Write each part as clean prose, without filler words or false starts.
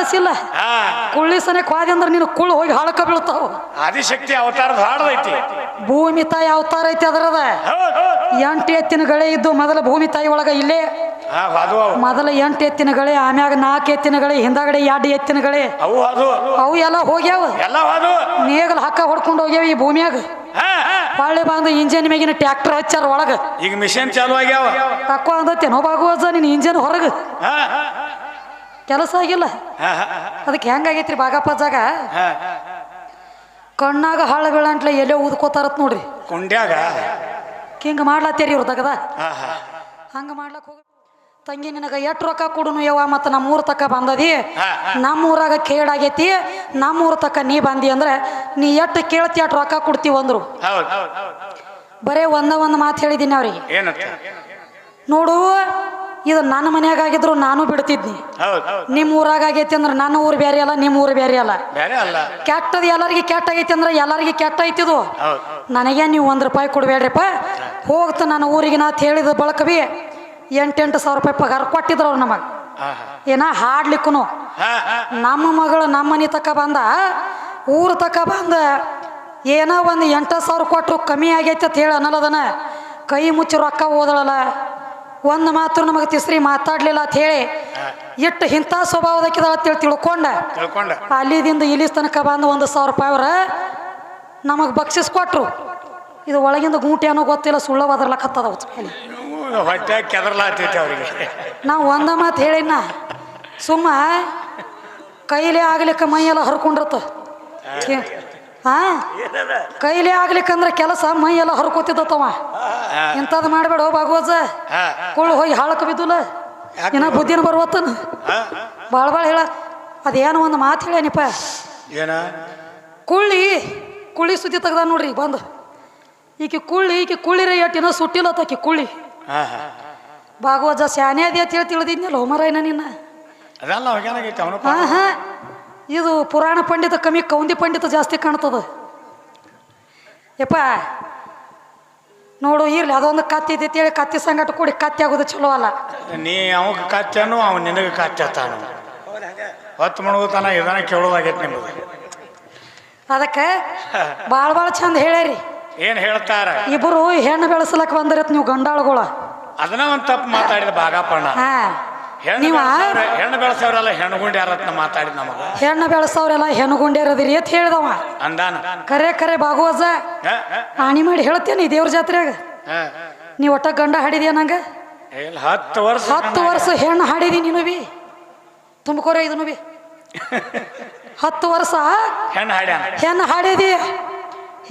ಅನಿಸಿಲ್ಲ ಕುಳ್ಳಿ ಸನೆ ಕ್ವಾದಿ ಅಂದ್ರೆ ನೀನು ಕುಳ್ಳು ಹೋಗಿ ಹಾಳಕ ಬೀಳ್ತಾವ ಆದಿಶಕ್ತಿ ಅವತಾರದ ಹಾಡದೈತಿ ಭೂಮಿ ತಾಯಿ ಅವತಾರ ಐತಿ ಅದರದ 8 ಎತ್ತಿನ ಗಳೆ ಇದ್ದು ಮೊದಲ ಭೂಮಿ ತಾಯಿ ಒಳಗ ಇಲ್ಲೇ ಮೊದಲ 8 ಎತ್ತಿನ ಗಳೆ ಆಮ್ಯಾಗ 4 ಎತ್ತಿನ ಗಳೆ ಹಿಂದಾಗಡೆ 2 ಎತ್ತಿನ ಗಳೆ ಅವು ಎಲ್ಲ ಹೋಗ್ಯಾವ ನೇಗಲ್ ಹಕ್ಕ ಹೊಡ್ಕೊಂಡು ಹೋಗ್ಯಾವ ಈ ಭೂಮಿಯಾಗ ಹೊಳ್ಳಿ ಬಂದು ಇಂಜಿನ್ ಮ್ಯಾಗಿನ ಟ್ರ್ಯಾಕ್ಟರ್ ಹಚ್ಚಾರ ಒಳಗ ಈಗ ಮಿಷನ್ ಚಾಲು ಆಗ್ಯಾವ ತಕ್ಕೋ ಅಂದತ್ತೇನೋ ಬಾಗುವಜ ನೀನ್ ಇಂಜಿನ್ ಹೊರಗ ಕೆಲಸ ಆಗಿಲ್ಲ ಅದಕ್ಕೆ ಹೆಂಗಾಗೈತ್ರಿ ಬಾಗಪ್ಪ ಜಾಗ ಕಣ್ಣಾಗ ಹಾಳ ಬೀಳಂಟ್ಲೆ ಎಲ್ಲೋ ಊದ್ಕೋತಾರತ್ ನೋಡ್ರಿ ಕುಂಡ್ಯಾಗ ಹಿಂಗ ಮಾಡ್ಲತ್ತೀರಿ ಇವ್ರ ತಗದ ಹಂಗ ಮಾಡ್ಲಕ್ ಹೋಗ ತಂಗಿ ನಿನಗ ಎಷ್ಟು ರೊಕ್ಕ ಕೊಡುನು ಯವ್ವ ಮತ್ತ ನಮ್ಮೂರ್ ತಕ್ಕ ಬಂದದಿ ನಮ್ಮೂರಾಗ ಕೇಳಾಗೈತಿ ನಮ್ಮೂರ್ ತಕ್ಕ ನೀ ಬಂದಿ ಅಂದ್ರೆ ನೀ ಎಷ್ಟು ಕೇಳ್ತಿ ಅಷ್ಟು ರೊಕ್ಕ ಕೊಡ್ತೀವಿ ಅಂದ್ರು ಬರೇ ಒಂದ ಮಾತು ಹೇಳಿದ್ದೀನಿ ಅವ್ರಿಗೆ ನೋಡು ಇದು ನನ್ನ ಮನ್ಯಾಗ ಆಗಿದ್ರು ನಾನು ಬಿಡ್ತಿದ್ನಿ ನಿಮ್ ಊರಾಗ ಆಗೈತಿ ಅಂದ್ರೆ ನನ್ನ ಊರು ಬೇರೆ ಅಲ್ಲ ನಿಮ್ ಊರು ಬೇರೆ ಅಲ್ಲ ಕೆಟ್ಟದ್ ಎಲ್ಲರಿಗೆ ಕೆಟ್ಟ ಆಗೈತಿ ಅಂದ್ರೆ ಎಲ್ಲರಿಗೆ ಕೆಟ್ಟ ಐತಿದು ನನಗೆ ನೀವು ₹1 ಕೊಡ್ಬೇಡ್ರಿಪ್ಪ ಹೋಗ್ತ ನನ್ನ ಊರಿಗೆ ನಾತ್ ಹೇಳಿದ ಬಳಕ ಬಿ 8,000 ರೂಪಾಯಿ ಪಗಾರ ಕೊಟ್ಟಿದ್ರು ಅವ್ರು ನಮಗ ಏನ ಹಾಡ್ಲಿಕ್ಕೂ ನಮ್ಮ ಮಗಳು ನಮ್ಮ ಮನೆ ತಕ ಬಂದ ಊರು ತಕ ಬಂದ ಏನೋ ಒಂದು 8,000 ಕೊಟ್ಟರು ಕಮ್ಮಿ ಆಗೈತಿ ಅಂತ ಹೇಳಿ ಅನ್ನಲ್ಲದನ ಕೈ ಮುಚ್ಚಿ ರೊಕ್ಕ ಓದಳಲ್ಲ ಒಂದು ಮಾತು ನಮಗೆ ತಿಸ್ರಿ ಮಾತಾಡ್ಲಿಲ್ಲ ಅಂತ ಹೇಳಿ ಇಟ್ಟು ಇಂಥ ಸ್ವಭಾವದಕ್ಕಿದಾಳ ಅಂತೇಳಿ ತಿಳ್ಕೊಂಡ ಅಲ್ಲಿದಿಂದ ಇಲ್ಲಿ ತನಕ ಬಂದು ₹1,000 ರೂಪಾಯಿ ಅವ್ರ ನಮಗೆ ಬಕ್ಷಿಸ್ ಕೊಟ್ರು ಇದು ಒಳಗಿಂದ ಗೂಟಿ ಅನ್ನೋ ಗೊತ್ತಿಲ್ಲ ಸುಳ್ಳ ಒದರ್ಲಕ್ಕತ್ತದ ನಾವು ಒಂದ ಮಾತು ಹೇಳಿನ ಸುಮ್ಮ ಕೈಲೇ ಆಗ್ಲಿಕ್ಕೆ ಮೈಯೆಲ್ಲ ಹರ್ಕೊಂಡಿರ್ತ ಕೈಲೇ ಆಗ್ಲಿಕ್ಕಂದ್ರೆ ಕೆಲಸ ಮೈಯೆಲ್ಲ ಹರ್ಕೋತಿದ್ದವ ಇಂಥದ್ದು ಮಾಡ್ಬೇಡ ಬಾಗುವಜ ಕುಳ್ಳು ಹೋಗಿ ಹಾಳಕ ಬಿದ್ದುಲ್ಲ ಏನ ಬುದ್ಧಿನ ಬರ್ವತ್ತನ ಭಾಳ ಹೇಳ ಅದೇನು ಒಂದು ಮಾತು ಹೇಳ್ಯಾನಿಪ್ಪ ಕುಳ್ಳಿ ಸುದ್ದಿ ತೆಗ್ದ ನೋಡ್ರಿ ಬಂದು ಈಕೆ ಕುಳ್ಳಿರ ಎಟ್ಟಿನ ಸುಟ್ಟಿಲ್ಲತ್ತಾಕಿ ಕುಳ್ಳಿ ಭಾಗವಜ ಶಾನೆ ಅದೇ ಅಂತ ಹೇಳಿ ತಿಳಿದಿದ್ನಲ್ಲ ಹೋಮರಾಯನ ನಿನ್ನ ಇದು ಪುರಾಣ ಪಂಡಿತ ಕಮ್ಮಿ ಕೌಂದಿ ಪಂಡಿತ ಜಾಸ್ತಿ ಕಾಣ್ತದ ಯಪ್ಪ ನೋಡು ಇರ್ಲಿ ಅದೊಂದು ಕತ್ತಿ ಐತಿ ಕತ್ತಿ ಸಂಗಟ ಕೂಡಿ ಕತ್ತಿ ಆಗೋದು ಚಲೋ ಅಲ್ಲ ನೀ ಅವಾಗ ಕತ್ತಾನು ಅವ ನಿನಗೆ ಕತ್ತಾನು ಹೊತ್ತು ಮುಳುಗುತ್ತಾನ ಇದನ್ನ ಕೇಳೋದಾಗೈತಿ ನಿಮ್ಗೆ ಅದಕ್ಕೆ ಭಾಳ ಚಂದ ಹೇಳ್ಯಾರಿ ಏನ್ ಹೇಳ್ತಾರ ಇಬ್ಬರು ಹೆಣ್ಣು ಬೆಳೆಸಲಕ್ ಬಂದಿರತ್ ನೀವು ಗಂಡಾಳುಗಳ ಅದನ್ನ ಒಂದ್ ತಪ್ಪು ಮಾತಾಡಿದ ಬಾಗಪ್ಪಣ್ಣ ಹೆಣ್ಣು ಬೆಳೆಸವ್ರೆಲ್ಲ ಹೆಣ್ಣುಗುಂಡ್ಯಾರತ್ನ ಮಾತಾಡಿದ ನಮಗ ಹೆಣ್ಣು ಬೆಳೆಸವ್ರೆಲ್ಲ ಹೆಣ್ಣುಗುಂಡ್ಯಾರದಿರಿ ಅಂತ ಹೇಳ್ದವ ಅಂದಾನ ಕರೆ ಬಾಗುವಜ ಆಣಿ ಮಾಡಿ ಹೇಳ್ತೇನೆ ದೇವ್ರ ಜಾತ್ರೆಯಾಗ ನೀ ಒಟ್ಟ ಗಂಡ ಹಾಡಿದ್ಯಾ ನಂಗ 10 ವರ್ಷ ಹೆಣ್ಣು ಹಾಡಿದಿ ನೀನು ಬಿ ತುಂಬಕೋರ ಇದನು ಬಿ 10 ವರ್ಷ ಹೆಣ್ಣು ಹಾಡಿದಿ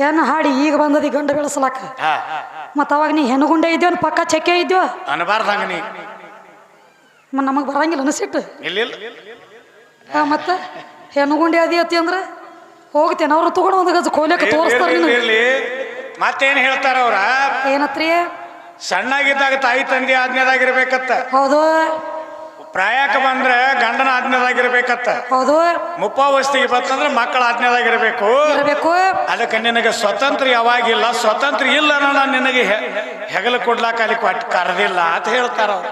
ಹೆಣ್ಣು ಹಾಡಿ ಈಗ ಬಂದದಿ ಗಂಡ ಬೆಳೆಸಲಕ್ಕ ಮತ್ತ ಅವಾಗ ನೀ ಹೆಣ್ಣುಗುಂಡೆ ಇದ್ಯೋ ಪಕ್ಕ ಚಕ್ಕೆ ಇದ್ಯೋ ಅನ್ಬಾರ್ದಂಗ ನೀ ನಮಗ್ ಬರಂಗಿಲ್ಲ ಅನಿಸಿಟ್ಟು ಮತ್ತ ಹೆಣ್ಣುಗುಂಡೆ ಅದಿ ಅತಿ ಅಂದ್ರ ಹೋಗ್ತೇನೆ ಅವ್ರು ತಗೊಂಡು ಒಂದು ಗಜ ಕೋಲೆಕ ತೋರಿಸ್ತಾರ ಮತ್ತೇನ್ ಹೇಳ್ತಾರ ಅವ್ರ ಏನತ್ರಿ ಸಣ್ಣಾಗಿದ್ದಾಗ ತಾಯಿ ತಂದೆ ಆಜ್ಞೆದಾಗಿರ್ಬೇಕತ್ತ ಹೌದು ಪ್ರಾಯಕ ಬಂದ್ರೆ ಗಂಡನ ಆಜ್ಞೆದಾಗಿರ್ಬೇಕತ್ತ ಹೌದು ಮುಪ್ಪಾವಸ್ಥೆಗೆ ಬರ್ತಂದ್ರೆ ಮಕ್ಕಳ ಆಜ್ಞೆದಾಗಿರ್ಬೇಕು ಅದಕ್ಕೆ ನಿನಗೆ ಸ್ವತಂತ್ರ ಯಾವಾಗಿಲ್ಲ ಸ್ವತಂತ್ರ ಇಲ್ಲ ನಾನು ನಿನಗೆ ಹೆಗಲು ಕೊಡ್ಲಾಕ ಅಲ್ಲಿ ಕರೆದಿಲ್ಲ ಅಂತ ಹೇಳ್ತಾರ ಅವ್ರು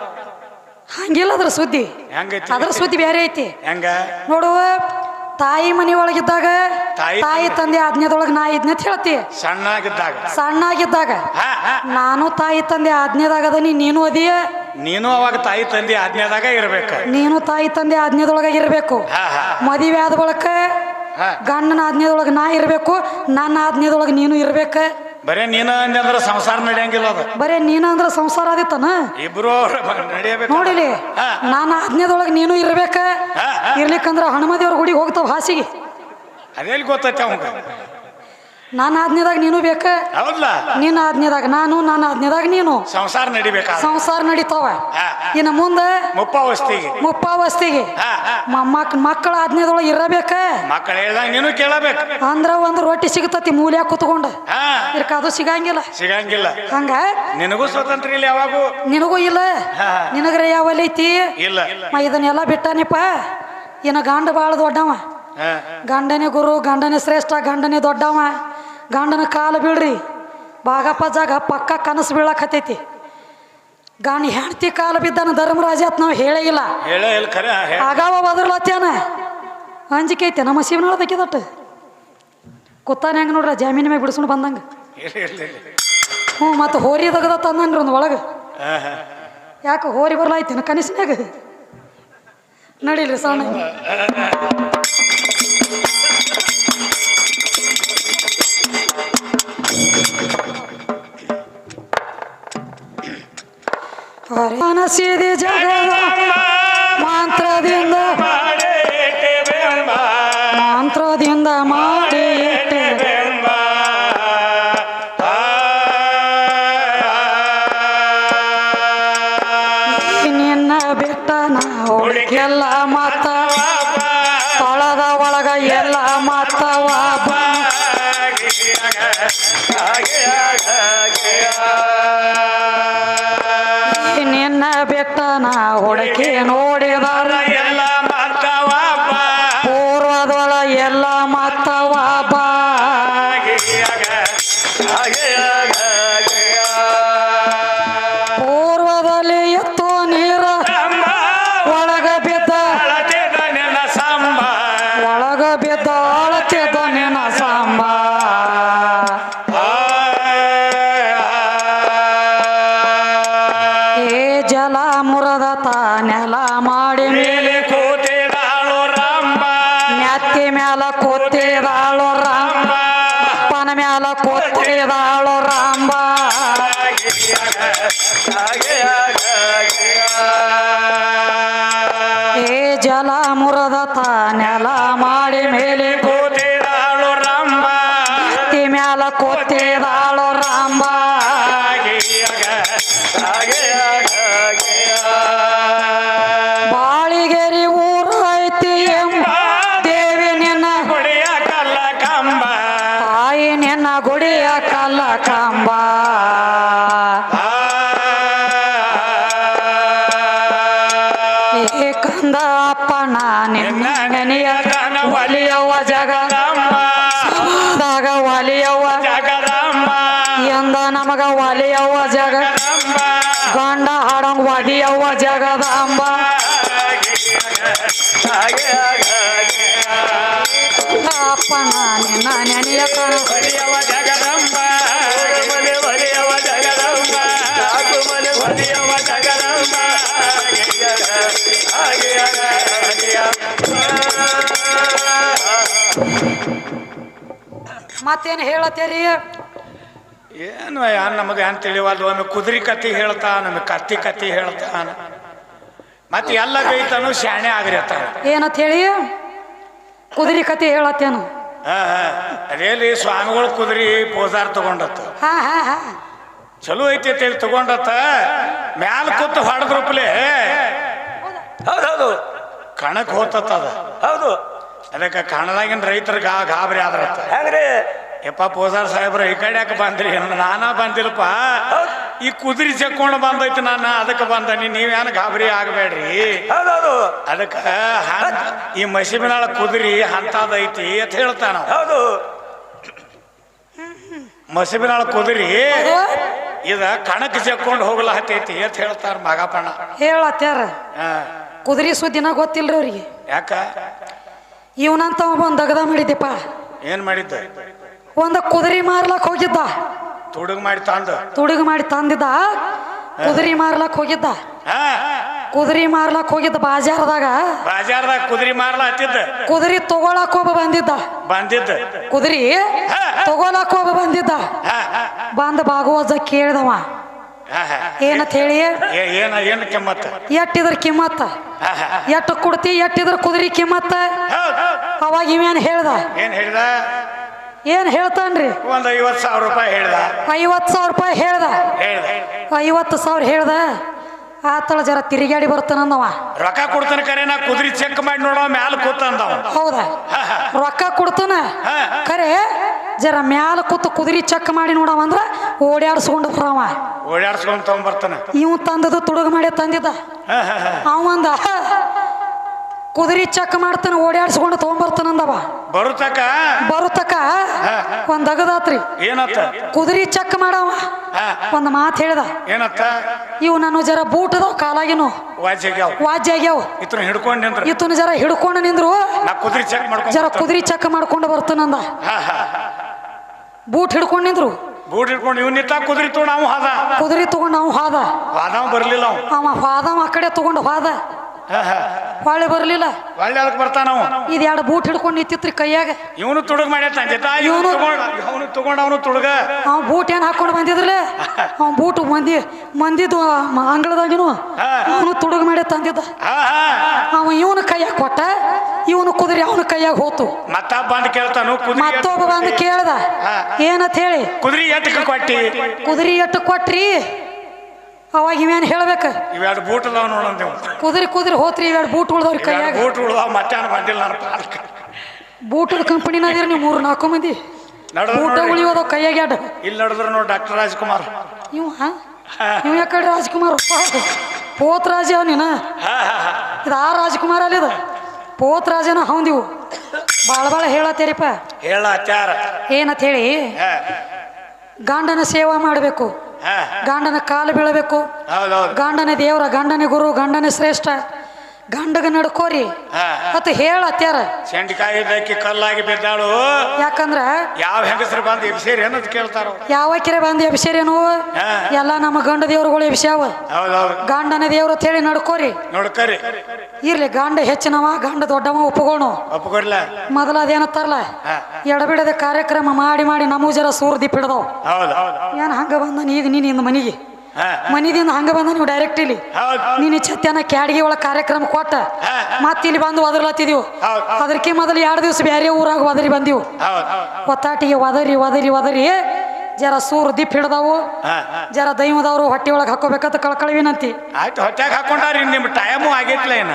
ಹಂಗಿಲ್ಲ ಅದ್ರ ಸುದ್ದಿ ಹೆಂಗೈತಿ ಅದ್ರ ಸುದ್ದಿ ಬೇರೆ ಐತಿ ಹೆಂಗ ನೋಡುವ ತಾಯಿ ಮನಿ ಒಳಗಿದ್ದಾಗ ತಾಯಿ ತಂದೆ ಆಜ್ಞೆದೊಳಗ ನಾ ಇದ್ನ ಅಂತ ಹೇಳ್ತಿ ಸಣ್ಣಾಗಿದ್ದಾಗ ನಾನು ತಾಯಿ ತಂದೆ ಆಜ್ಞೆದಾಗ ಅದನಿ ನೀನು ಅದಿಯ ನೀನು ಅವಾಗ ತಾಯಿ ತಂದೆ ಆಜ್ಞೆದಾಗ ಇರ್ಬೇಕು ನೀನು ತಾಯಿ ತಂದೆ ಆಜ್ಞೆದೊಳಗ ಇರ್ಬೇಕು ಮದುವೆ ಆದ ಬಳಕ ಗಂಡನ ಆಜ್ಞೆದೊಳಗ ನಾ ಇರ್ಬೇಕು ನನ್ನ ಆಜ್ಞೆದೊಳಗ ನೀನು ಇರ್ಬೇಕ ಬರೇ ನೀನ ಅಂದ್ರೆ ಸಂಸಾರ ನಡೆಯಂಗಿಲ್ಲ ಅದು ಬರೇ ನೀನ ಅಂದ್ರ ಸಂಸಾರ ಆದಿತ್ತನ ಇಬ್ರು ನೋಡಿಲಿ ನಾನು ಆಜ್ಞೆದೊಳಗ ನೀನು ಇರ್ಬೇಕ ಇರ್ಲಿಕ್ಕಂದ್ರ ಹನುಮದೇವ್ರ ಗುಡಿಗೆ ಹೋಗ್ತಾವ ಹಾಸಿಗೆ ಅದೇಲಿ ಗೊತ್ತೈತೆ ಅವಂಗ ನಾನು ಆಜ್ಞೆದಾಗ ನೀನು ಬೇಕ ನೀನು ಆಜ್ಞೆದಾಗ ನಾನು ನನ್ನ ಆಜ್ಞೆದಾಗ ನೀನು ಸಂಸಾರ ನಡಿತಾವ ಇನ್ನು ಮುಂದೆ ಮುಪ್ಪಾವಸ್ಥಿಗೆ ಮಕ್ಕಳ ಆಜ್ಞೆದೊಳಗೆ ಇರಬೇಕ ಮಕ್ಕಳು ಹೇಳ್ದಂಗ ನೀನು ಕೇಳಬೇಕು ಅಂದ್ರ ಒಂದು ರೊಟ್ಟಿ ಸಿಗತತಿ ಮೂಲ್ಯಾಗ ಕುತ್ಕೊಂಡು ಇದಕ್ಕ ಅದು ಸಿಗಂಗಿಲ್ಲ ಹಂಗ ನಿನಗೂ ಸ್ವತಂತ್ರ ಇಲ್ಲ ಯಾವಾಗೂ ನಿನಗೂ ಇಲ್ಲ ನಿನಗ್ರ ಯಾವಲ್ಲ ಐತಿ ಇದನ್ನೆಲ್ಲ ಬಿಟ್ಟಾನಿಪ್ಪ ಇನ್ನ ಗಂಡ ಬಾಳ ದೊಡ್ಡವ ಗಂಡನೇ ಗುರು ಗಂಡನೇ ಶ್ರೇಷ್ಠ ಗಂಡನೇ ದೊಡ್ಡವ ಗಂಡನ ಕಾಲು ಬೀಳ್ರಿ ಬಾಗಪ್ಪ ಜಾಗ ಪಕ್ಕ ಕನಸು ಬೀಳಕತ್ತೈತಿ ಗಂಡ ಹೆಂಡತಿ ಕಾಲು ಬಿದ್ದಾನ ಧರ್ಮರಾಜ ಅಂತ ನಾವು ಹೇಳೇ ಇಲ್ಲ ಆಗಾವ ಬದರ್ಲತ್ತೇನ ಅಂಜಿಕೆ ಐತೆ ನಮ್ಮ ಶಿವನಾಳ ತೆಗೆದಟ್ಟು ಕುತ್ತಾನ ಹೆಂಗೆ ನೋಡ್ರ ಜಾಮೀನ್ ಮ್ಯಾಗ ಬಿಡಿಸ್ಕೊಂಡು ಬಂದಂಗೆ ಹ್ಞೂ ಮತ್ತು ಹೋರಿ ತೆಗ್ದ ತಂದಂಗ್ರಿ ಒಂದು ಒಳಗೆ ಯಾಕೆ ಹೋರಿ ಬರ್ಲಾಯ್ತೇನ ಕನಸಿನಾಗ ನಡೀಲ್ರಿ ಸಣ್ಣ ಮನಸ್ಸಿದೆ ಜಗದ ಮಂತ್ರದಿಂದ ಮಾಡಿ ನಿನ್ನ ಬಿಟ್ಟ ನಾವು ಎಲ್ಲ ಮತ ತೊಳದ ಒಳಗ ಎಲ್ಲ ಮತವ ನಿನ್ನ ಬಿಟ್ಟ ನಾ ಹುಡುಕಿ ನೋಡಿದಾರ ಎಲ್ಲ ಮತವ ಪೂರ್ವದೊಳ ಎಲ್ಲ ಮತವ ಪೂರ್ವದಲ್ಲಿ ಎತ್ತೋ ನೀರ ಒಳಗ ಬಿದ್ದ ಒಳಗ ಬಿದ್ದ ಅಳತಿದ್ದ ನಿನ್ನ ಸಾಂಬ ಏ ಜಲ ಮುರದ ತಾನೆಲ ಮಾಡಿ ಮೇಲೆ ಕೂತಿದಾಳು ರಂಬ ಮ್ಯಾತಿ ಮ್ಯಾಲ ಕೂತಿದಾಳು ರಾಮ ಪನ ಮ್ಯಾಲ ಕೂತಿದಾಳು ರಾಂಬ ಏ ಜಲ ಮುರದ ತಾನೆಲ ಮಾಡಿ ಮೇಲೆ ಕೂತಿದಾಳು ರಂಬ ಮ್ಯಾತಿ ಮ್ಯಾಲ ಕೂತಿದಾಳು ರಾಂಬ ಬಾಳಿಗೆರಿ ಊರು ಐತಿ ದೇವಿ ನಿನ್ನ ಗುಡಿಯ ಕಲ್ಲ ಕಂಬ ತಾಯಿ ನಿನ್ನ ಗುಡಿಯ ಕಲ್ಲ ಕಂಬ ಏ ಕಂದ ಅಪ್ಪನ ನಿನ್ನ ನೆನೆಯ ಒಲಿಯವ್ವ ಜಗದಾಗ ಒಲಿಯವ್ವ ಜಗದಂಬ ಎಂದ ನಮಗ ಒಲಿಯವ್ವ ಜಗ ಗಂಡ ಹಾಡಂಗ್ ಒಲಿಯವ್ವ ಜಗದಾಂಬ ಅಪ್ಪನ ನಿನ್ನ ನೆನೆಯ ಕಣ ಹೊಲಿಯವ ಜಗದಂಬ ಹೊಲಿಯವ ಜಗದಂಬ ಹೊಲಿಯವ ಜಗದಂಬ ಮತ್ತೇನು ಹೇಳತ್ತೇರಿ ಏನು ನಮಗೆ ಅಂತ ತಿಳಿವಲ್ದು ಒಮ್ಮೆ ಕುದುರೆ ಕತ್ತಿ ಹೇಳ್ತಾ ನಮಗೆ ಕತ್ತಿ ಕತ್ತಿ ಹೇಳ್ತಾನ ಮತ್ತೆ ಎಲ್ಲ ಬೈತಾನು ಶಾಣೆ ಆಗಿರ್ತಾನ ಏನಂತ ಹೇಳಿ ಕುದುರೆ ಕತೆ ಹೇಳತ್ತೇನು ಅದೇಲಿ ಸ್ವಾಮಿಗಳು ಕುದುರೆ ಪೋಜಾರ್ ತಗೊಂಡತ್ತ ಹಾ ಹಾ ಹಾ ಚಲೋ ಐತಿ ಅಂತೇಳಿ ತಗೊಂಡತ್ತ ಮ್ಯಾಲ ಕೂತು ಹೊಡೆದ್ರಪ್ಲೆ ಹೌದೌದು ಕಣಕ್ ಹೋತತ್ತ ಅದ ಹೌದು ಅದಕ್ಕೆ ಕಣದಾಗಿನ ರೈತರಿಗೆ ಗಾಬರಿ ಆದ್ರತ್ತ ಹೆಂಗ್ರಿ ಯಪ್ಪ ಪೋಜಾರ್ ಸಾಹೇಬ್ರ ಈ ಕಡೆ ಯಾಕೆ ಬಂದ್ರಿ ನಾನಾ ಬಂದಿಲ್ಲಪ್ಪ ಈ ಕುದುರೆ ಚೆಕ್ಕೊಂಡು ಬಂದೈತಿ ನಾನು ಅದಕ್ಕೆ ಬಂದನಿ ನೀವೇನು ಗಾಬರಿ ಆಗಬೇಡ್ರಿ ಹೌದೌದು ಅದಕ್ಕೆ ಈ ಮಸೀಬಿನಾಳ ಕುದುರೆ ಅಂತದೈತಿ ಅಂತ ಹೇಳ್ತಾನ ಹೌದು ಮಸೀಬಿನಾಳ ಕುದುರೆ ಇದ ಕಣಕ್ ಚೆಕ್ಕೊಂಡು ಹೋಗ್ಲತ್ತೈತಿ ಅಂತ ಹೇಳ್ತಾರ ಮಗಪಣ ಹೇಳತ್ಯಾರ ಕುದುರೆ ಸುದ್ದಿನ ಗೊತ್ತಿಲ್ರಿ ಅವ್ರಿಗೆ ಯಾಕ ಇವನಂತ ಒಂದು ದಗದ ಮಾಡಿದ್ದೆಪ್ಪ ಏನ್ ಮಾಡಿದ್ದ ಒಂದು ಕುದುರೆ ಮಾರ್ಲಕ್ ಹೋಗಿದ್ದ ತುಡುಗ್ ಮಾಡಿ ತಂದ ತುಡುಗು ಮಾಡಿ ತಂದಿದ್ದ ಕುದುರೆ ಮಾರ್ಲಕ್ ಹೋಗಿದ್ದ ಕುದುರೆ ಮಾರ್ಲಕ್ ಹೋಗಿದ್ದ ಬಾಜಾರ್ದಾಗ ಕುದುರೆ ಮಾರ್ಲ ಹತ್ತಿದ್ದ ಕುದುರೆ ತಗೊಳಕ್ ಬಂದಿದ್ದ ಕುದುರೆ ತಗೊಳಕ್ ಬಂದಿದ್ದ ಬಂದ ಭಾಗವತ ಕೇಳ್ದವ ಏನಂತ ಹೇಳಿ ಏನ ಕೆಮ್ಮತ್ತ ಎಟ್ಟಿದ್ರ ಕಿಮ್ಮತ್ತ ಎಟ್ಟು ಕೊಡ್ತಿ ಎಟ್ಟಿದ್ರ ಕುದುರೆ ಕಿಮ್ಮತ್ತ ಅವಾಗ ಇವೇನ್ ಹೇಳ್ದ ಏನ್ ಹೇಳ್ದ ಏನ್ ಹೇಳ್ತಾನ್ರಿ ಒಂದ್ 50,000 ರೂಪಾಯಿ ಹೇಳ್ದ 50,000 ರೂಪಾಯಿ ಹೇಳ್ದ 50,000 ಹೇಳ್ದ ಆತಳ ಜರ ತಿರುಗಾಡಿ ಬರ್ತಾನಂದವ ರೊಕ್ಕ ಕೊಡ್ತಾನ ಕರೆ ನಾ ಕುದುರೆ ಚೆಕ್ ಮಾಡಿ ನೋಡೋ ಮ್ಯಾಲ ಕೂತಂದವ ಹೌದಾ ರೊಕ್ಕ ಕೊಡ್ತಾನ ಖರೆ ಜರ ಮ್ಯಾಲ ಕೂತು ಕುದುರೆ ಚೆಕ್ ಮಾಡಿ ನೋಡವ ಅಂದ್ರ ಓಡಾಡ್ಸ್ಕೊಂಡು ಬರವ ಓಡಾಡ್ಸ್ಕೊಂಡ್ ತಗೊಂಡ್ಬರ್ತಾನ ಇವ್ ತಂದದು ತುಡುಗು ಮಾಡಿ ತಂದಿದ್ದ ಅವಂದ ಕುದುರೆ ಚೆಕ್ ಮಾಡ್ತಾನ ಓಡಾಡ್ಸ್ಕೊಂಡು ತಗೊಂಡ್ಬರ್ತಾನಂದವ ಬರುತ್ತಕ ಒಂದ್ ಅಗದಾತ್ರಿ ಏನತ್ತ ಕುದುರೆ ಚೆಕ್ ಮಾಡವ ಒಂದ್ ಮಾತು ಹೇಳ್ದ ಏನತ್ತ ಇವು ನಾನು ಜರ ಬೂಟ್ ಅದಾವ ಕಾಲಾಗಿನು ವಾಜ್ಯ ವಾಜ್ಯ ಆಗ್ಯಾವ ಹಿಡ್ಕೊಂಡ್ ನಿಂದ್ರು ಇತನ ಜರ ಹಿಡ್ಕೊಂಡು ನಿಂದ್ರು ನಾ ಕುದುರೆ ಚೆಕ್ ಮಾಡ್ಕೊಂಡು ಜರ ಕುದುರೆ ಚೆಕ್ ಮಾಡ್ಕೊಂಡು ಬರ್ತಾನಂದ ಬೂಟ್ ಹಿಡ್ಕೊಂಡು ನಿಂದ್ರು ಬೂಟ್ ಇಟ್ಕೊಂಡು ಇವ್ ನಿಂತ ಕುದುರೆ ತಗೊಂಡು ನಾವು ಹಾದ ಕುದುರೆ ತಗೊಂಡು ನಾವು ಹಾದ ಬರ್ಲಿಲ್ಲ ಅವ ಹಾದವ ಆ ಕಡೆ ತಗೊಂಡು ಹಾದ ಹೊಳೆ ಬರ್ಲಿಲ್ಲ ಒಳ್ಳೆ ಅದಕ್ಕೆ ಬರ್ತಾನ ಇದು ಎರಡು ಬೂಟ್ ಹಿಡ್ಕೊಂಡು ನಿಂತಿತ್ರಿ ಕೈಯಾಗ ಇವನು ತುಡುಗ್ ಮಾಡ್ಯಾತ ಇವನು ತಗೊಂಡ ಅವನು ತುಡುಗ ಅವ್ ಬೂಟ್ ಏನ್ ಹಾಕೊಂಡು ಬಂದಿದ್ರಲ್ಲ ಅವ್ ಬೂಟ್ ಮಂದಿದ್ದು ಅಂಗಳದಾಗಿನು ಅವನು ತುಡುಗ್ ಮಾಡಿ ತಂದಿದ್ದ ಅವ ಇವನ ಕೈಯಾಗ ಕೊಟ್ಟ ಇವನು ಕುದುರೆ ಅವನ ಕೈಯಾಗ ಹೋತು ಮತ್ತ ಬಂದ್ ಕೇಳ್ತಾನು ಮತ್ತೊಬ್ಬ ಬಂದು ಕೇಳ್ದ ಏನಂತ ಹೇಳಿ ಕುದುರೆ ಎಟ್ಟಕ್ಕೆ ಕೊಟ್ಟಿ ಕುದುರೆ ಎಟ್ಟು ಕೊಟ್ರಿ ಅವಾಗ ಇವೇನ್ ಹೇಳ್ಬೇಕ ಇವೆರಡು ಬೂಟ್ ಅದಾವ ನೋಡಂತೇವ್ ಕುದುರೆ ಹೋತ್ರಿ ಇವೆರಡು ಬೂಟ್ ಉಳ್ದವ್ರಿ ಕೈಯಾಗ ಬೂಟ್ ಉಳ್ದಾವ ಮಧ್ಯಾಹ್ನ ಬಂದಿಲ್ಲ ನನ್ನ ಪಾಲಕ ಬೂಟದ ಕಂಪನಿನ ಅದೀರಿ ನೀವು 3-4 ಮಂದಿ ಬೂಟ ಉಳಿಯೋದ ಕೈಯಾಗ ಎರಡು ಇಲ್ಲಿ ನಡೆದ್ರು ನೋಡಿ ಡಾಕ್ಟರ್ ರಾಜ್ಕುಮಾರ್ ಇವ್ ಯಾಕಡೆ ರಾಜ್ಕುಮಾರ್ ಪೋತ್ ರಾಜ ನೀನ ಇದು ಆ ರಾಜ್ಕುಮಾರ್ ಅಲ್ಲಿದ ಪೋತ್ ರಾಜನ ಹೌದಿವು ಬಾಳ ಹೇಳತ್ತೀರಿಪ್ಪ ಹೇಳತ್ತಾರ ಏನಂತ ಹೇಳಿ ಗಂಡನ ಸೇವಾ ಮಾಡಬೇಕು ಗಂಡನ ಕಾಲು ಬೀಳಬೇಕು ಗಂಡನ ದೇವ್ರ ಗಂಡನ ಗುರು ಗಂಡನ ಶ್ರೇಷ್ಠ ಗಂಡಗ ನಡ್ಕೋರಿ ಅಂತ ಹೇಳತ್ಯಾರ ಸೆಂಡಿಕಾಯಿ ಇದ್ದಕ್ಕೆ ಕಲ್ಲಾಗಿ ಬಿದ್ದಾಳು ಯಾಕಂದ್ರ ಯಾವ ಹೆಂಗಸರು ಬಂದು ಎಬ್ಸೇರಿ ಅನ್ನೋದು ಕೇಳ್ತಾರ ಯಾವ ಕೆರೆ ಬಂದು ಎಬ್ಸೇರೇನು ಎಲ್ಲ ನಮ್ಮ ಗಂಡ ದೇವ್ರುಗಳು ಎಬ್ಸ್ಯಾವ ಗಂಡನ ದೇವ್ರ ಅಂತ ಹೇಳಿ ನಡ್ಕೋರಿ ನೋಡ್ಕರಿ ಇರ್ಲಿ ಗಂಡ ಹೆಚ್ಚಿನವ ಗಂಡ ದೊಡ್ಡವ ಒಪ್ಪಗೋಣ ಒಪ್ಪಗೊಡ್ಲ ಮೊದಲ ಅದೇನತ್ತಾರಲ್ಲ ಎಡಬಿಡದ ಕಾರ್ಯಕ್ರಮ ಮಾಡಿ ನಮೂ ಜರ ಸೂರ್ ದೀಪ ಹಿಡ್ದವ್ ಏನ್ ಹಂಗ ಬಂದ ಈಗ ನೀನಿಂದ ಮನಿಗೆ ಮನಿದಿಂದ ಹಂಗ ಬಂದ ನೀವು ಡೈರೆಕ್ಟ್ ಇಲ್ಲಿ ನೀನು ಛತ್ಯಾನ ಕ್ಯಾಡಿಗೆ ಒಳಗೆ ಕಾರ್ಯಕ್ರಮ ಕೊಟ್ಟ ಮತ್ತ ಇಲ್ಲಿ ಬಂದು ಒದರ್ಲತ್ತಿದೀವು ಅದಕ್ಕೆ ಮೊದಲು 2 ದಿವಸ ಬೇರೆ ಊರಾಗ ಒದರಿ ಬಂದೀವು ಒತ್ತಾಟಿಗೆ ಒದರಿ ಜರ ಸೂರು ದಿಪ್ ಹಿಡ್ದಾವು ಜರ ದೈವದವರು ಹೊಟ್ಟೆ ಒಳಗೆ ಹಾಕೋಬೇಕಂತ ಕಳ್ಕಳಿ ವಿನಂತಿ ಆಯ್ತು ಹೊಟ್ಟೆಗೆ ಹಾಕೊಂಡಾರಿ ನಿಮ್ ಟೈಮು ಆಗೈತಿಲ್ಲ ಏನ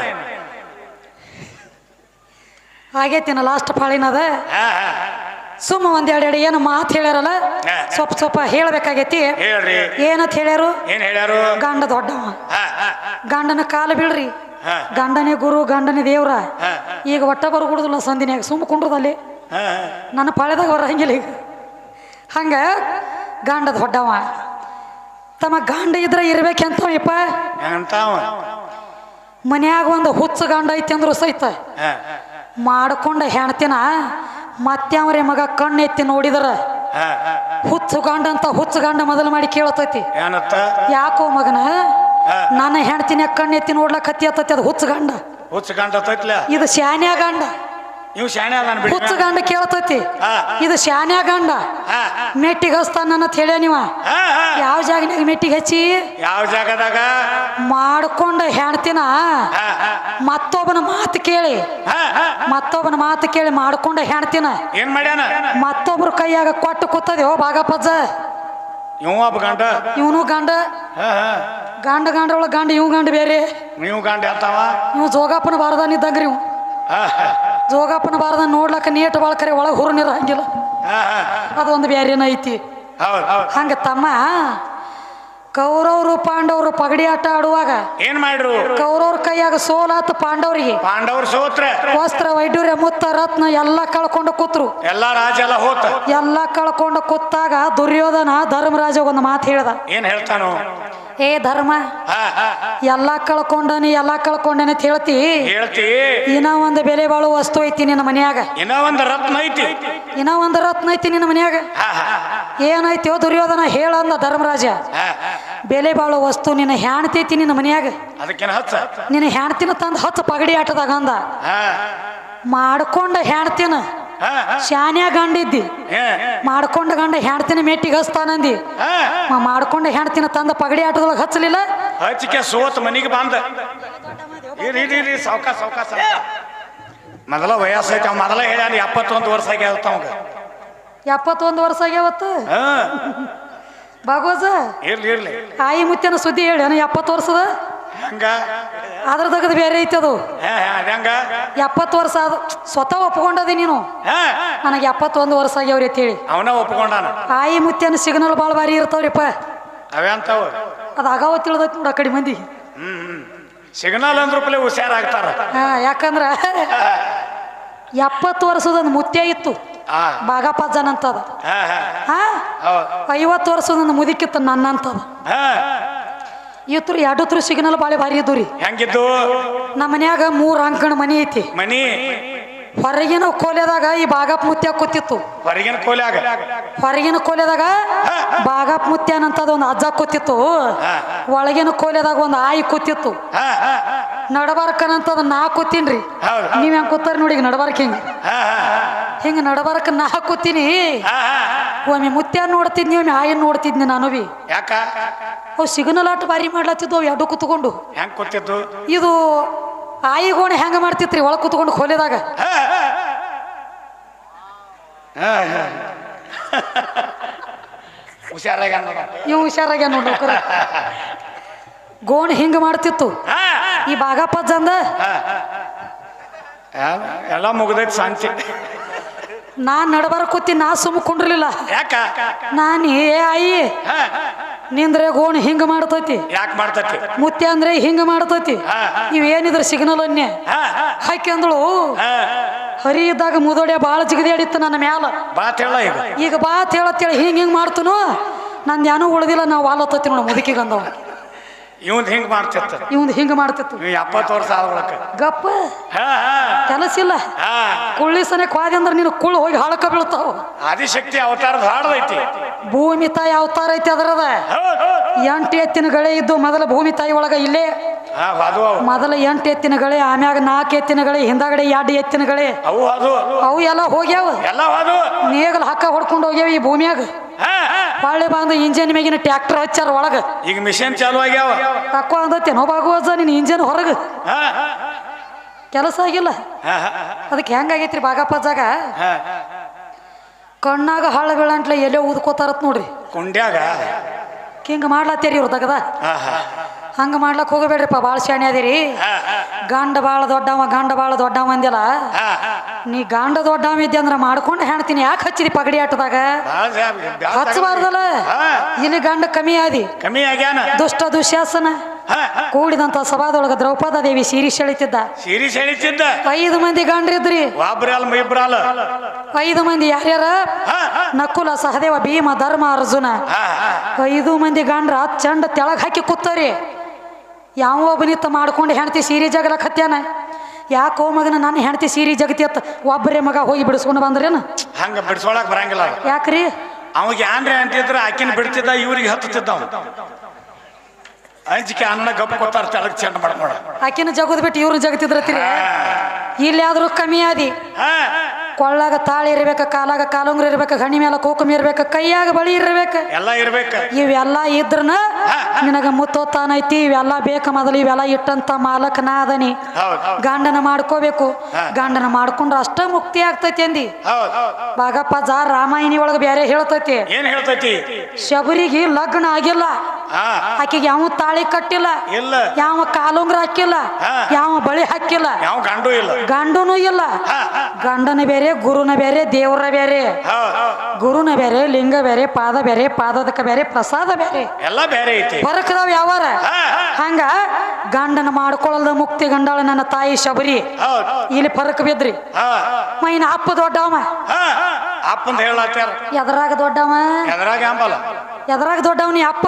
ಆಗೈತಿನ ಲಾಸ್ಟ್ ಪಾಳಿನದ ಸುಮ್ಮ ಒಂದೆರಡು ಏನು ಮಾತು ಹೇಳ್ಯಾರಲ್ಲ ಸ್ವಲ್ಪ ಹೇಳ್ಬೇಕಾಗೈತಿ ಏನಂತ ಹೇಳ್ಯಾರು ಗಂಡ ದೊಡ್ಡವ ಗಂಡನ ಕಾಲು ಬೀಳ್ರಿ ಗಂಡನೇ ಗುರು ಗಂಡನೇ ದೇವ್ರ ಈಗ ಒಟ್ಟ ಬರ್ಗುಡುದಿಲ್ಲ ಸಂದಿನ್ಯಾಗ ಸುಮ್ಮ ಕುಂಡ್ರದಲ್ಲಿ ನನ್ನ ಪಾಳೆದಾಗ ಬರಂಗಿಲ್ಲ ಈಗ ಹಂಗ ಗಂಡ ದೊಡ್ಡವ ತಮ್ಮ ಗಂಡ ಇದ್ರೆ ಇರ್ಬೇಕಂತವಪ್ಪ ಮನ್ಯಾಗ ಒಂದು ಹುಚ್ಚ ಗಂಡ ಐತಿ ಅಂದ್ರು ಸಹಿತ ಮಾಡ್ಕೊಂಡ ಹೆಣ್ತಿನ ಮತ್ಯಾವ್ರೆ ಮಗ ಕಣ್ಣೆತ್ತಿ ನೋಡಿದ್ರ ಹುಚ್ಚು ಗಂಡ ಮೊದಲು ಮಾಡಿ ಕೇಳತೈತಿ ಯಾಕೋ ಮಗನ ನನ್ನ ಹೆಣ್ತಿನ ಕಣ್ಣೆತ್ತಿ ನೋಡ್ಲಕ್ ಹತ್ತಿ ಹತ್ತತಿ ಅದು ಹುಚ್ಚು ಗಂಡ ಇದು ಶಾನ್ಯ ಗಂಡ ಹುಚ್ಚು ಗಂಡ ಕೇಳ್ತೈತಿ ಇದು ಶಾನ್ಯ ಗಂಡ ಮೆಟ್ಟಿಗೆ ಹಚ್ತಾನ ಅಂತ ಹೇಳ್ಯ ನೀವ ಯಾವ ಜಾಗನಾಗ ಮೆಟ್ಟಿಗೆ ಹಚ್ಚಿ ಯಾವ ಜಾಗದಾಗ ಮಾಡ್ಕೊಂಡ ಹೆಣ್ತಿನ ಮತ್ತೊಬ್ಬನ ಮಾತು ಕೇಳಿ ಮಾಡ್ಕೊಂಡ ಹೆಣ್ತಿನ ಏನ್ ಮಾಡ್ಯಾನ ಮತ್ತೊಬ್ರು ಕೈಯಾಗ ಕೊಟ್ಟು ಕೂತದೇವೋ ಭಾಗಪಜ್ಜ ಇವನು ಗಂಡ ಒಳಗ ಗಂಡ ಇವ್ ಗಂಡ ಬೇರೆ ಇವ್ ಜೋಗಪ್ಪನ ಬಾರದಾನ ಇದ್ದಂಗ್ರಿ ಇವ್ ಜೋಗಪ್ಪನ ಬಾರದ ನೋಡ್ಲಕ್ಕ ನೀಟ್ ಬಾಳ್ಕರೆ ಒಳಗೆ ಹುರು ನೀರು ಹಂಗಿಲ್ಲ ಅದೊಂದು ಬೇರೆನ ಐತಿ ಹಂಗ ತಮ್ಮ ಕೌರವರು ಪಾಂಡವರು ಪಗಡಿ ಆಟ ಆಡುವಾಗ ಏನ್ ಮಾಡ್ರು ಕೌರವ್ರ ಕೈಯಾಗ ಸೋಲಾತ ಪಾಂಡವರಿಗೆ ಸೋತ್ರ ವಸ್ತ್ರ ವೈಡೂರ್ಯ ಮುತ್ತ ರತ್ನ ಎಲ್ಲಾ ಕಳ್ಕೊಂಡು ಕೂತ್ರು ಎಲ್ಲಾ ಕಳ್ಕೊಂಡು ಕೂತಾಗ ದುರ್ಯೋಧನ ಧರ್ಮರಾಜ ಒಂದು ಮಾತು ಹೇಳ್ದ ಏನ್ ಹೇಳ್ತಾನು ಏ ಧರ್ಮ ಎಲ್ಲಾ ಕಳ್ಕೊಂಡನಿ ಅಂತ ಹೇಳ್ತಿ ಇನ್ನ ಒಂದು ಬೆಲೆ ಬಾಳು ವಸ್ತು ಐತಿ ನಿನ್ನ ಮನ್ಯಾಗ ಇನ್ನ ಒಂದು ರತ್ನ ಐತಿ ನಿನ್ನ ಮನ್ಯಾಗ ಏನೈತಿ ದುರ್ಯೋಧನ ಹೇಳಂದ ಧರ್ಮರಾಜ ಬೆಲೆ ಬಾಳು ವಸ್ತು ನಿನ್ನ ಹೆಣ್ತೈತಿ ನಿನ್ನ ಮನ್ಯಾಗ ನಿನ್ನ ಹೆಣ್ತಿನ ತಂದ ಹತ್ತು ಪಗಡಿ ಆಟದಾಗ ಅಂದ ಮಾಡ್ಕೊಂಡ ಹೆಣ್ತಿನ ಶಾನ್ಯ ಗಂಡ ಇದ್ದಿ ಮಾಡ್ಕೊಂಡ ಗಂಡ ಹೆಣ್ತಿನ ಮೆಟ್ಟಿಗೆ ಹಚ್ತಾನಂದಿ ಮಾಡ್ಕೊಂಡ ಹೆಣ್ತಿನ ತಂದ ಪಗಡಿ ಆಟದೊಳಗೆ ಹಚ್ಚಲಿಲ್ಲ ಸೋತ್ ಮನಿಗೆ ಬಂದ ಮೊದಲ ವಯಸ್ಸೈತಿ ಅವ ಮೊದಲ ಹೇಳ್ಯಾನ 71 ವರ್ಷ ಆಗ್ಯಾವತ್ತ ಅವಾಗ 71 ವರ್ಷ ಆಗ್ಯಾವತ್ತ ಭಾಗವತ ಇರ್ಲಿ ಆಯಿ ಮುತ್ತನ ಸುದ್ದಿ ಹೇಳಿ 70 ವರ್ಷದ ಅದ್ರ ತಗದ್ ಬೇರೆ ಐತಿ ಅದು 70 ವರ್ಷ ಆದ ಸ್ವತಃ ಒಪ್ಕೊಂಡದಿ ನೀನು ನನಗೆ 71 ವರ್ಷ ಆಗ್ಯಾವ್ರಿ ಅಂತ ಹೇಳಿ ಅವನ ಒಪ್ಕೊಂಡಾನ ಆಯಿ ಮುತ್ತನ ಸಿಗ್ನಲ್ ಬಾಳ ಬಾರಿ ಇರ್ತಾವ್ರಿಪ್ಪ ಅವಂತಾವ ಅದ ಅಗಾವ ತಿಳಿದೈತಿ ನೋಡ ಕಡೆ ಮಂದಿ ಸಿಗ್ನಲ್ ಅಂದ್ರ ಹುಷಾರಾಗ್ತಾರ ಯಾಕಂದ್ರ 70 ವರ್ಷದೊಂದು ಮುತ್ಯ ಇತ್ತು ಬಾಗಪ್ಪಜ್ಜನಂತದ 50 ವರ್ಷದೊಂದು ಮುದಿಕಿತ್ತು ನನ್ನಂತದ ಇವತ್ತು 2 ಸಿಗ್ನಲ್ ಬಾಳೆ ಭಾರಿ ಇದ್ದು ರೀ ಹೆಂಗಿದ್ದು ನಮ್ಮ ಮನ್ಯಾಗ 3 ಅಂಕಣ ಮನಿ ಐತಿ ಮನಿ ಹೊರಗಿನ ಕೋಲೆದಾಗ ಈ ಬಾಗಪ್ಪ ಮುತ್ಯ ಕೂತಿತ್ತು. ಹೊರಗಿನ ಕೋಲ್ಯಾಗ ಹೊರಗಿನ ಕೋಲೆದಾಗ ಬಾಗಪ್ಪ ಮುತ್ಯಾನಂತದ ಒಂದು ಅಜ್ಜ ಕೂತಿತ್ತು. ಒಳಗಿನ ಕೋಲೆದಾಗ ಒಂದು ಆಯಿ ಕೂತಿತ್ತು. ನಡಬಾರ್ಕನಂತದ ನಾ ಕೂತೀನ್ರಿ. ನೀವ್ ಹೆಂಗ್ ಕೂತಾರ ನೋಡಿ ಈಗ ನಡಬಾರ್ಕ ಹಿಂಗ ನಡಬಾರ್ಕ ನಾ ಕೂತೀನಿ. ಒಮ್ಮೆ ಮುತ್ಯ ನೋಡ್ತಿದ್ನಿ, ಒಮ್ಮೆ ಆಯನ್ ನೋಡ್ತಿದ್ನಿ. ನಾನು ಬಿ ಯಾಕ ಅವು ಸಿಗ್ನಲ್ ಆಟ ಬಾರಿ ಮಾಡ್ಲತ್ತಿದ್ವು ಅವು ಎರಡು ಕೂತ್ಕೊಂಡು. ಹೆಂಗ್ ಕೂತಿದ್ದು? ಇದು ಆಯಿಗೋಣೆ ಹೆಂಗ ಮಾಡ್ತಿತ್ರಿ ಒಳಗೆ ಕೂತ್ಕೊಂಡು ಕೋಲೆದಾಗ. ಹುಷಾರಾಗ ಇವ್ ಹುಷಾರಾಗ ನೋಡ್ಬೇಕ್ರ. ಗೋಣಿ ಹಿಂಗ ಮಾಡ್ತಿತ್ತು. ಈ ಬಾಗಪ್ಪ ಜಂದ ಎಲ್ಲ ಮುಗ್ದೈತಿ ಶಾಂತಿ. ನಾನ್ ನಡಬಾರ ಕೂತಿ ನಾ ಸುಮ್ಮ ಕುಂಡ್ರಲಿಲ್ಲ. ಯಾಕ ನಾನು ಏ ಆಯಿ ನಿಂದ್ರೆ ಗೋಣಿ ಹಿಂಗ ಮಾಡ್ತೈತಿ, ಯಾಕೆ ಮಾಡ್ತತಿ? ಮುತ್ಯ ಅಂದ್ರೆ ಹಿಂಗ ಮಾಡ್ತೈತಿ. ಇವೇನಿದ್ರ ಸಿಗ್ನಲ್ ಅನ್ನೆ ಹಾಕಿ ಅಂದಳು. ಹರಿ ಇದ್ದಾಗ ಮುದೋಡೆ ಬಾಳ ಜಿಗದಾಡಿತ್ತು ನನ್ನ ಮ್ಯಾಲ. ಬಾತ್ ಹೇಳ ಈಗ ಬಾತ್ ಹೇಳತ್ತೇಳಿ ಹಿಂಗ್ ಮಾಡ್ತನು. ನಂದು ಏನೂ ಉಳ್ದಿಲ್ಲ. ನಾವು ವಾಲತ್ತತಿ ನೋಡ ಮುದುಕಿಗಂದವ. ಇವಂದ್ ಹಿಂಗ್ ಮಾಡ್ತಿತ್ತ, ಇವಂದ್ ಹಿಂಗ ಮಾಡ್ತಿತ್ತು. 70 ವರ್ಷ ಆದ್ರಕ ಗಪ್ಪ ಕೆಲಸ ಇಲ್ಲ. ಕುಳ್ಳಿಸನೆ ಕ್ವಾದಿ ಅಂದ್ರೆ ನೀನು ಕುಳ್ಳು ಹೋಗಿ ಹಾಳಕ ಬೀಳ್ತಾವ. ಆದಿಶಕ್ತಿ ಅವತಾರದ ಹಾಡದೈತಿ. ಭೂಮಿ ತಾಯಿ ಅವತಾರ ಐತಿ ಅದರದ. 8 ಎತ್ತಿನ ಗಳೆ ಇದ್ದು ಮೊದಲ ಭೂಮಿ ತಾಯಿ ಒಳಗ ಇಲ್ಲೇ. ಮೊದಲ 8 ಎತ್ತಿನ ಗಳೆ, ಆಮ್ಯಾಗ 4 ಎತ್ತಿನ ಗಳೆ, ಹಿಂದಾಗಡೆ 2 ಎತ್ತಿನ ಗಳೆ. ಅವು ಎಲ್ಲ ಹೋಗ್ಯಾವ. ನೇಗಲ್ ಹಕ್ಕ ಹೊಡ್ಕೊಂಡು ಹೋಗ್ಯಾವ ಈ ಭೂಮಿಯಾಗ. ಬಾಳೆ ಬಂದು ಇಂಜಿನ್ ಮ್ಯಾಗಿನ ಟ್ರ್ಯಾಕ್ಟರ್ ಹಚ್ಚಾರ ಒಳಗ. ಈಗ ಮಿಷನ್ ಚಾಲು ಆಗ್ಯಾವ. ತಕ್ಕೋ ಅಂದತ್ತೇನೋ ಬಾಗುವಜ್ಜ ನಿನ್ ಇಂಜಿನ್ ಹೊರಗ ಕೆಲಸ ಆಗಿಲ್ಲ. ಅದಕ್ಕೆ ಹೆಂಗಾಗೈತ್ರಿ ಬಾಗಪ್ಪ ಜಾಗ ಕಣ್ಣಾಗ ಹಳ್ಳ ಬೀಳಂಟ್ಲೆ ಎಲ್ಲೋ ಊದ್ಕೋತಾರತ್ ನೋಡ್ರಿ ಕುಂಡ್ಯಾಗ. ಹಿಂಗ ಮಾಡ್ಲತ್ತೇರಿ ಇವ್ರ ತಗದ. ಹಂಗ ಮಾಡ್ಲಕ್ ಹೋಗಬೇಡ್ರಿಪ್ಪ, ಭಾಳ ಶಾಣೆ ಅದಿರಿ. ಗಂಡ ಭಾಳ ದೊಡ್ಡವ, ಗಂಡ ಭಾಳ ದೊಡ್ಡವ ಅಂದಿಲ್ಲ. ನೀ ಗಂಡ ದೊಡ್ಡವ ಇದ್ದೆ ಅಂದ್ರ ಮಾಡ್ಕೊಂಡು ಹೆಣ್ತೀನಿ. ಯಾಕೆ ಹಚ್ಚಿದಿ ಪಗಡಿ ಆಟದಾಗ? ಹಚ್ಚಬಾರ್ದಲ್ಲ. ಇಲ್ಲಿ ಗಂಡ ಕಮ್ಮಿ ಆದಿ, ಕಮ್ಮಿ ಆಗ್ಯಾನ. ದುಷ್ಟ ದುಶ್ಯಾಸನ ಕೂಡಿದಂತ ಸಭಾದೊಳಗ ದ್ರೌಪದ ದೇವಿ ಸೀರಿ ಸೆಳಿತಿದ್ದ. 5 ಮಂದಿ ಗಂಡ್ರಿದ್ರಿ. 5 ಮಂದಿ ಯಾರ್ಯಾರ? ನಕುಲ, ಸಹದೇವ, ಭೀಮ, ಧರ್ಮ, ಅರ್ಜುನ. 5 ಮಂದಿ ಗಂಡ್ರ ಚಂಡ ತೆಳಗ್ ಹಾಕಿ ಕೂತರಿ. ಯಾವ ಒಬ್ಬನಿತ್ತ ಮಾಡ್ಕೊಂಡು ಹೆಣ್ತಿ ಸೀರೆ ಜಗಲಕ್ ಹತ್ಯಾನ. ಯಾಕೋ ಮಗನ ನನ್ನ ಹೆಣ್ತಿ ಸೀರೆ ಜಗತಿ ಅತ್ತ ಒಬ್ಬರೇ ಮಗ ಹೋಗಿ ಬಿಡಿಸ್ಕೊಂಡು ಬಂದ್ರೇನ? ಹಂಗ ಬಿಡಿಸೋಳಕ್ ಬರಂಗಿಲ್ಲ. ಯಾಕ್ರಿ? ಅವಾಗ ಏನ್ರಿ ಅಂತಿದ್ರ ಆಕಿನ ಬಿಡ್ತಿದ್ದ, ಇವ್ರಿಗೆ ಹತ್ತುತ್ತಿದ್ದ. ಅಂಜಿಕೆ ಅನ್ನ ಗಪ್ ಕೊತ್ತಾರ ತೆಳಗ್ ಚೆಂಡ ಮಾಡ್ಕೊಡ. ಆಕಿನ ಜಗದ್ ಬಿಟ್ಟು ಇವ್ರು ಜಗತಿದ್ರತಿರಿ. ಇಲ್ಲಿ ಆದ್ರೂ ಕಮ್ಮಿ ಆದಿ. ಕೊಳ್ಳಾಗ ತಾಳಿ ಇರ್ಬೇಕ, ಕಾಲಾಗ ಕಾಲುಂಗ್ರ ಇರ್ಬೇಕ, ಹಣಿ ಮೇಲೆ ಕುಂಕುಮ ಇರ್ಬೇಕ, ಕೈಯಾಗ ಬಳಿ ಇರ್ಬೇಕ, ಎಲ್ಲ ಇರ್ಬೇಕ. ಇವೆಲ್ಲ ಇದ್ರನ ನಿನಗ ಮುತ್ತೋತಾನೈತಿ. ಇವೆಲ್ಲ ಬೇಕ. ಮೊದಲು ಇವೆಲ್ಲ ಇಟ್ಟಂತ ಮಾಲಕ ನಾ ಅದನಿ. ಗಂಡನ ಮಾಡ್ಕೋಬೇಕು. ಗಂಡನ ಮಾಡ್ಕೊಂಡ್ರ ಅಷ್ಟ ಮುಕ್ತಿ ಆಗ್ತೈತಿ ಅಂದಿ. ಬಾಗಪ್ಪ ಜಾರ್ ರಾಮಾಯಣಿ ಒಳಗ ಬೇರೆ ಹೇಳ್ತೈತಿ. ಏನ್ ಹೇಳ್ತೈತಿ? ಶಬರಿಗೆ ಲಗ್ನ ಆಗಿಲ್ಲ, ಆಕಿಗೆ ಯಾವ ತಾಳಿ ಕಟ್ಟಿಲ್ಲ, ಯಾವ ಕಾಲುಂಗ್ರ ಹಾಕಿಲ್ಲ, ಯಾವ ಬಳಿ ಹಾಕಿಲ್ಲ, ಯಾವ ಗಂಡು ಇಲ್ಲ, ಗಂಡನೂ ಇಲ್ಲ. ಗಂಡನ ಬೇರೆ, ಗುರುನ ಬೇರೆ, ದೇವರ ಬೇರೆ. ಗುರುನ ಬೇರೆ, ಲಿಂಗ ಬೇರೆ, ಪಾದ ಬೇರೆ, ಪಾದದಕ ಬೇರೆ, ಪ್ರಸಾದ ಬೇರೆ, ಎಲ್ಲ ಬೇರೆ ಐತಿ. ಹೊರಕದಾವ ಯಾವಾರ. ಹಂಗ ಗಂಡನ ಮಾಡ್ಕೊಳ್ಳದ ಮುಕ್ತಿ ಗಂಡಾಳ ನನ್ನ ತಾಯಿ ಶಬರಿ. ಇಲ್ಲಿ ಫರಕ್ ಬಿದ್ರಿ. ಮೈನ ಅಪ್ಪ ದೊಡ್ಡವ. ಅಪ್ಪಂದ ಹೇಳತ್ತಾರ. ಎದರಾಗ ದೊಡ್ಡವ? ಎದರಾಗ ದೊಡ್ಡವನಿ ಅಪ್ಪ.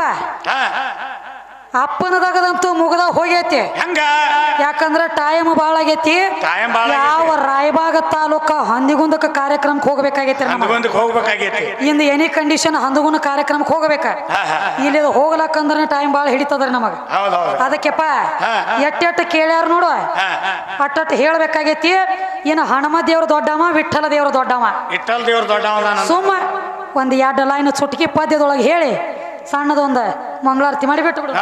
ಅಪ್ಪನದಾಗದಂತೂ ಮುಗದ ಹೋಗೈತಿ. ಹಂಗ ಯಾಕಂದ್ರ ಟೈಮ್ ಬಾಳ ಆಗೈತಿ. ಯಾವ ರಾಯಬಾಗ ತಾಲೂಕ ಹಂದಿಗುಂದಕ್ಕೆ ಕಾರ್ಯಕ್ರಮಕ್ಕೆ ಹೋಗ್ಬೇಕಾಗೈತಿ. ಇಂದ ಎನಿ ಕಂಡೀಷನ್ ಹಂದಿಗುಂದ ಕಾರ್ಯಕ್ರಮಕ್ಕೆ ಹೋಗ್ಬೇಕ. ಇಲ್ಲಿ ಹೋಗ್ಲಕ್ಕಂದ್ರ ಟೈಮ್ ಬಾಳ ಹಿಡಿತದ್ರಿ ನಮಗ. ಅದಕ್ಕೆಪ್ಪ ಎಟ್ಟೆಟ್ಟ ಕೇಳ್ಯಾರ ನೋಡು, ಅಟ್ಟ ಹೇಳ್ಬೇಕಾಗೈತಿ. ಏನು ಹನುಮ ದೇವ್ರ ದೊಡ್ಡವ, ವಿಠಲ ದೇವ್ರ ದೊಡ್ಡವ. ಸುಮ್ಮ 1-2 ಲೈನ್ ಚುಟ್ಕಿ ಪದ್ಯದೊಳಗೆ ಹೇಳಿ ಸಣ್ಣದೊಂದು ಮಂಗಳಾರತಿ ಮಾಡಿಬಿಟ್ಟು ಬಿಡು.